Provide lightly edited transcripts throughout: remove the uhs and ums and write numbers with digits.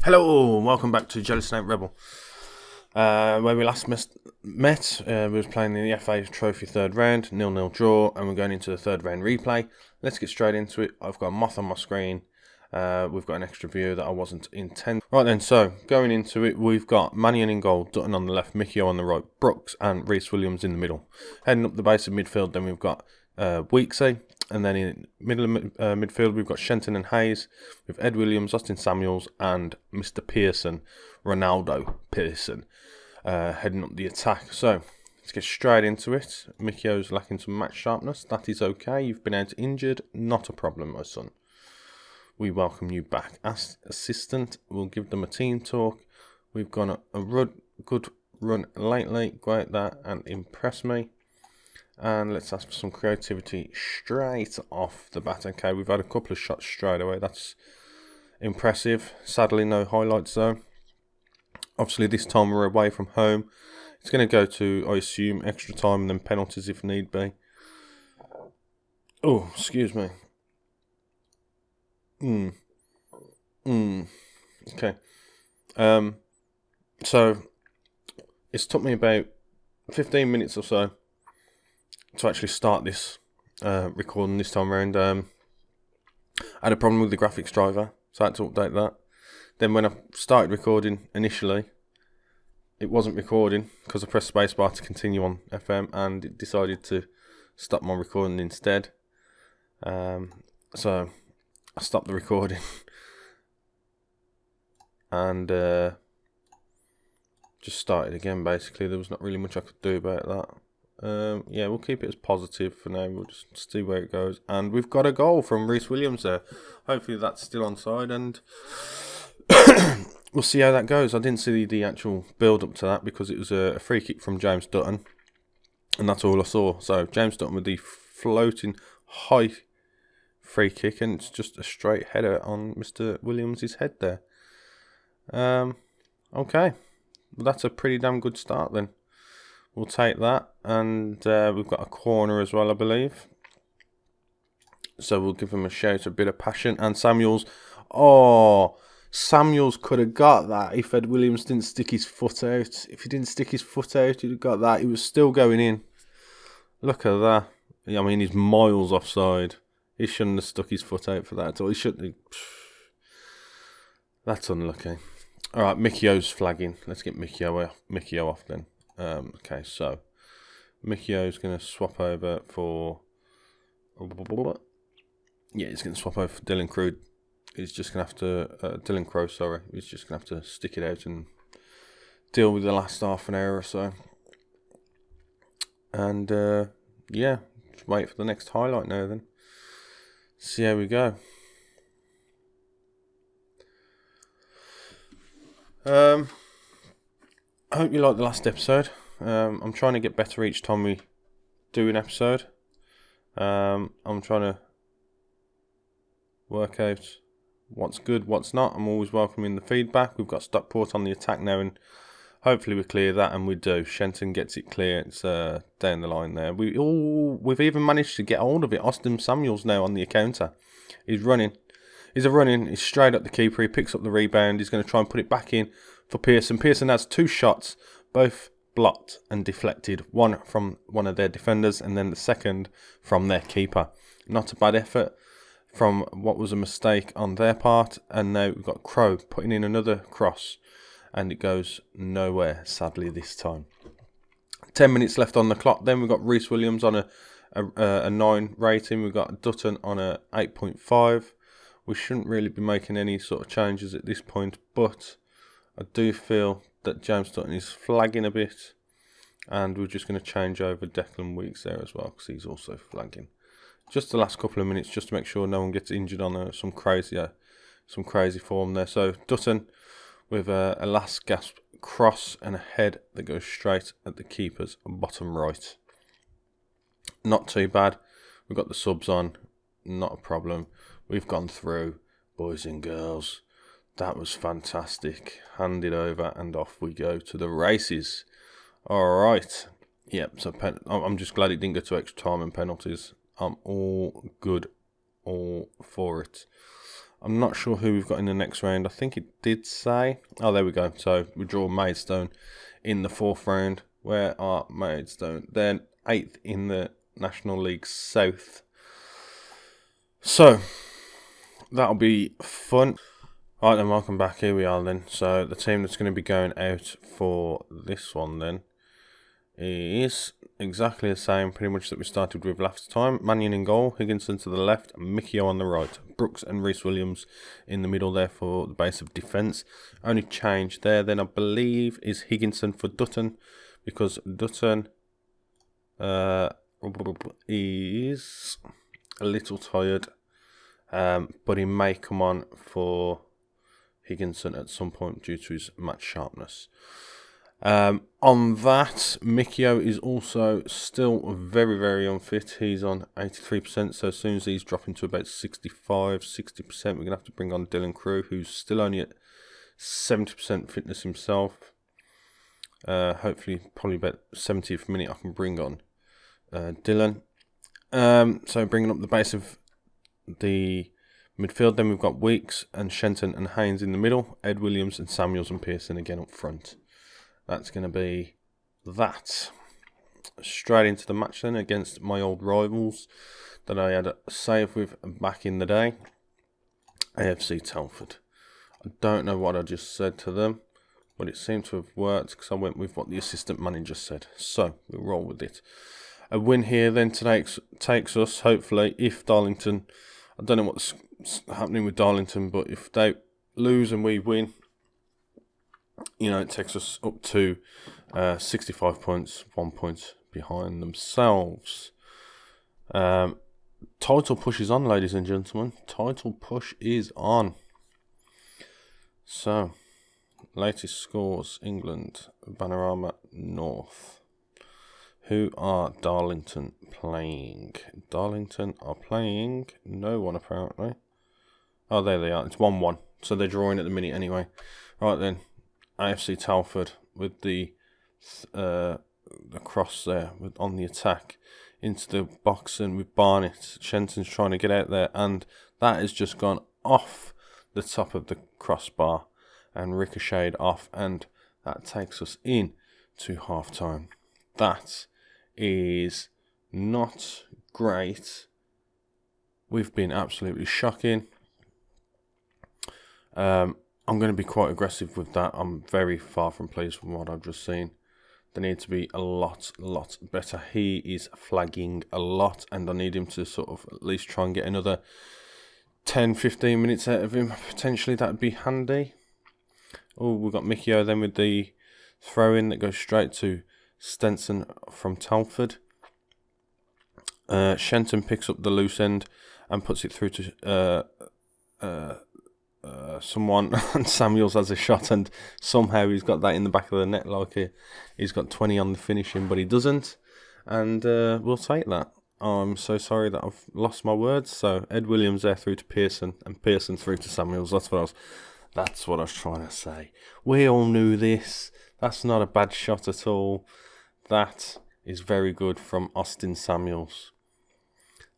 Hello, welcome back to Jelly Snake Rebel. Where we last met, we was playing in the FA Trophy third round, 0-0 draw, and we're going into the third round replay. Let's get straight into it. I've got a moth on my screen. We've got an extra view that I wasn't intending. Right then, so going into it, we've got Mannion in goal, Dutton on the left, Mickey on the right, Brooks and Rhys Williams in the middle. Heading up the base of midfield, then we've got Weeksy. And then in middle of midfield, we've got Shenton and Hayes, with Ed Williams, Austin Samuels, and Mr. Pearson, Ronaldo Pearson, heading up the attack. So, let's get straight into it. Mikio's lacking some match sharpness. That is okay. You've been out injured. Not a problem, my son. We welcome you back. As assistant, we'll give them a team talk. We've gone a good run lately. Go out there and impress me. And let's ask for some creativity straight off the bat. Okay, we've had a couple of shots straight away. That's impressive. Sadly, no highlights though. Obviously, this time we're away from home. It's going to go to, I assume, extra time and then penalties if need be. Oh, excuse me. Okay. So, it's took me about 15 minutes or so to actually start this recording this time around. I had a problem with the graphics driver, so I had to update that. Then when I started recording initially, it wasn't recording because I pressed spacebar to continue on FM and it decided to stop my recording instead. So I stopped the recording and just started again basically. There was not really much I could do about that. Yeah, we'll keep it as positive for now. We'll just see where it goes. And we've got a goal from Rhys Williams there. Hopefully that's still onside, and we'll see how that goes. I didn't see the actual build up to that because it was a free kick from James Dutton, and that's all I saw. So James Dutton with the floating high free kick, and it's just a straight header on Mr. Williams' head there. Okay, well, that's a pretty damn good start then. We'll take that, and we've got a corner as well, I believe. So we'll give him a shout, a bit of passion. And Samuels, Samuels could have got that if Ed Williams didn't stick his foot out. If he didn't stick his foot out, he'd have got that. He was still going in. Look at that. I mean, he's miles offside. He shouldn't have stuck his foot out for that at all. He shouldn't have. That's unlucky. All right, Mikio's flagging. Let's get Mikio off then. Okay, so Mikio's going to swap over for... Yeah, he's going to swap over for Dylan Crow. He's just going to have to... Dylan Crow, sorry. He's just going to have to stick it out and deal with the last half an hour or so. And, yeah, just wait for the next highlight now then. See how we go. I hope you liked the last episode. I'm trying to get better each time we do an episode. I'm trying to work out what's good, what's not. I'm always welcoming the feedback. We've got Stockport on the attack now, and hopefully we clear that, and we do. Shenton gets it clear. It's down the line there. We've even managed to get hold of it. Austin Samuels now on the counter. He's running. He's straight up the keeper. He picks up the rebound. He's going to try and put it back in for Pearson. Pearson has two shots, both blocked and deflected. One from one of their defenders and then the second from their keeper. Not a bad effort from what was a mistake on their part. And now we've got Crow putting in another cross. And it goes nowhere, sadly, this time. 10 minutes left on the clock. Then we've got Rhys Williams on a 9 rating. We've got Dutton on a 8.5. We shouldn't really be making any sort of changes at this point, but I do feel that James Dutton is flagging a bit, and we're just going to change over Declan Weeks there as well, because he's also flagging. Just the last couple of minutes, just to make sure no one gets injured on some crazy form there. So Dutton with a last gasp cross and a head that goes straight at the keeper's bottom right. Not too bad. We've got the subs on, not a problem. We've gone through, boys and girls. That was fantastic. Hand it over and off we go to the races. All right. Yep, so I'm just glad it didn't go to extra time and penalties. I'm all good, all for it. I'm not sure who we've got in the next round. I think it did say. Oh, there we go. So we draw Maidstone in the 4th round. Where are Maidstone? They're 8th in the National League South. So that'll be fun. Right then, welcome back. Here we are then. So the team that's going to be going out for this one then is exactly the same pretty much that we started with last time. Mannion in goal, Higginson to the left, and Mickio on the right. Brooks and Rhys Williams in the middle there for the base of defence. Only change there then I believe is Higginson for Dutton, because Dutton is a little tired, but he may come on for Higginson at some point due to his match sharpness. On that, Mickio is also still very, very unfit. He's on 83%, so as soon as he's dropping to about 65, 60%, we're going to have to bring on Dylan Crew, who's still only at 70% fitness himself. Hopefully, probably about 70th minute, I can bring on Dylan. So bringing up the base of the midfield, then we've got Weeks and Shenton and Haynes in the middle, Ed Williams and Samuels and Pearson again up front. That's going to be that. Straight into the match then against my old rivals that I had a save with back in the day, AFC Telford. I don't know what I just said to them, but it seemed to have worked because I went with what the assistant manager said. So we'll roll with it. A win here then takes us, hopefully, if Darlington, I don't know what's happening with Darlington, but if they lose and we win, you know, it takes us up to 65 points, 1 point behind themselves. Title push is on, ladies and gentlemen. Title push is on. So, latest scores, England, Panorama North. Who are Darlington playing? Darlington are playing no one apparently. Oh, there they are. It's 1-1. So they're drawing at the minute anyway. Right then. AFC Telford with the cross there on the attack into the box and with Barnett. Shenton's trying to get out there and that has just gone off the top of the crossbar and ricocheted off, and that takes us in to half time. That is not great. We've been absolutely shocking. I'm going to be quite aggressive with that. I'm very far from pleased from what I've just seen. They need to be a lot better. He is flagging a lot, and I need him to sort of at least try and get another 10-15 minutes out of him. Potentially that would be handy. Oh, we've got Mickio then with the throw-in that goes straight to Stenson from Telford. Shenton picks up the loose end and puts it through to someone, and Samuels has a shot, and somehow he's got that in the back of the net, like he's got 20 on the finishing, but he doesn't, and we'll take that. I'm so sorry that I've lost my words. So Ed Williams there through to Pearson, and Pearson through to Samuels. That's what I was trying to say. We all knew this. That's not a bad shot at all. That is very good from Austin Samuels.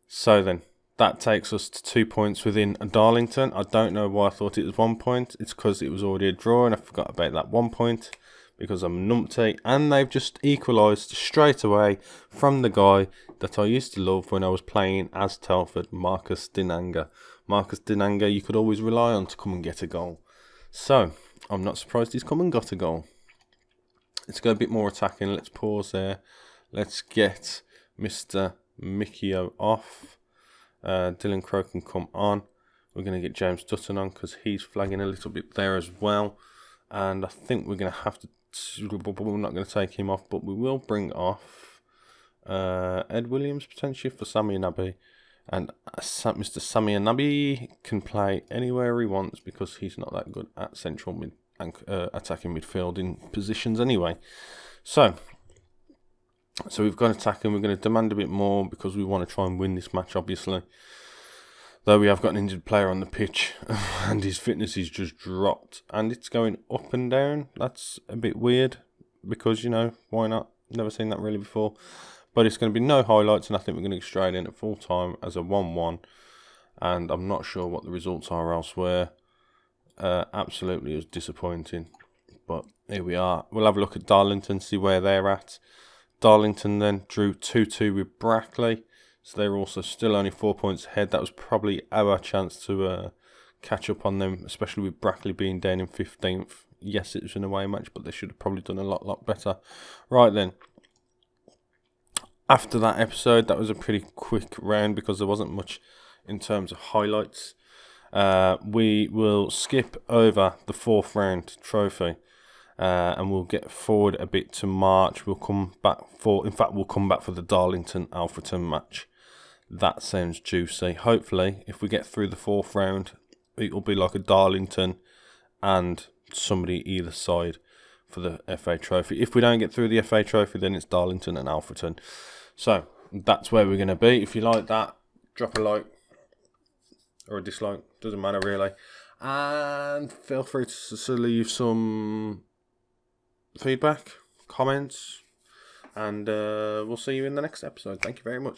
So then, that takes us to 2 points within Darlington. I don't know why I thought it was 1 point. It's because it was already a draw and I forgot about that 1 point because I'm numpty. And they've just equalised straight away from the guy that I used to love when I was playing as Telford, Marcus Dinanga. Marcus Dinanga you could always rely on to come and get a goal. So, I'm not surprised he's come and got a goal. Let's go a bit more attacking. Let's pause there. Let's get Mr. Mickio off. Dylan Crow can come on. We're going to get James Dutton on because he's flagging a little bit there as well. And I think we're going to have to... We're not going to take him off, but we will bring off Ed Williams potentially for Sammy Nabi. And Mr. Sammy Nabi can play anywhere he wants because he's not that good at central mid attacking midfield in positions anyway. So we've got attacking. We're going to demand a bit more because we want to try and win this match, obviously. Though we have got an injured player on the pitch and his fitness is just dropped. And it's going up and down. That's a bit weird because, you know, why not? Never seen that really before. But it's going to be no highlights, and I think we're going to go straight in at full time as a 1-1. and I'm not sure what the results are elsewhere. Absolutely, it was disappointing. But here we are. We'll have a look at Darlington, see where they're at. Darlington then drew 2-2 with Brackley, so they're also still only 4 points ahead. That was probably our chance to catch up on them, especially with Brackley being down in 15th. Yes, it was an away match, but they should have probably done a lot better. Right then, after that episode, that was a pretty quick round because there wasn't much in terms of highlights. We will skip over the 4th round trophy. And we'll get forward a bit to March. We'll come back for the Darlington Alfreton match. That sounds juicy. Hopefully, if we get through the 4th round, it will be like a Darlington and somebody either side for the FA Trophy. If we don't get through the FA Trophy, then it's Darlington and Alfreton. So that's where we're going to be. If you like that, drop a like or a dislike. Doesn't matter really. And feel free to leave some feedback, comments, and we'll see you in the next episode. Thank you very much.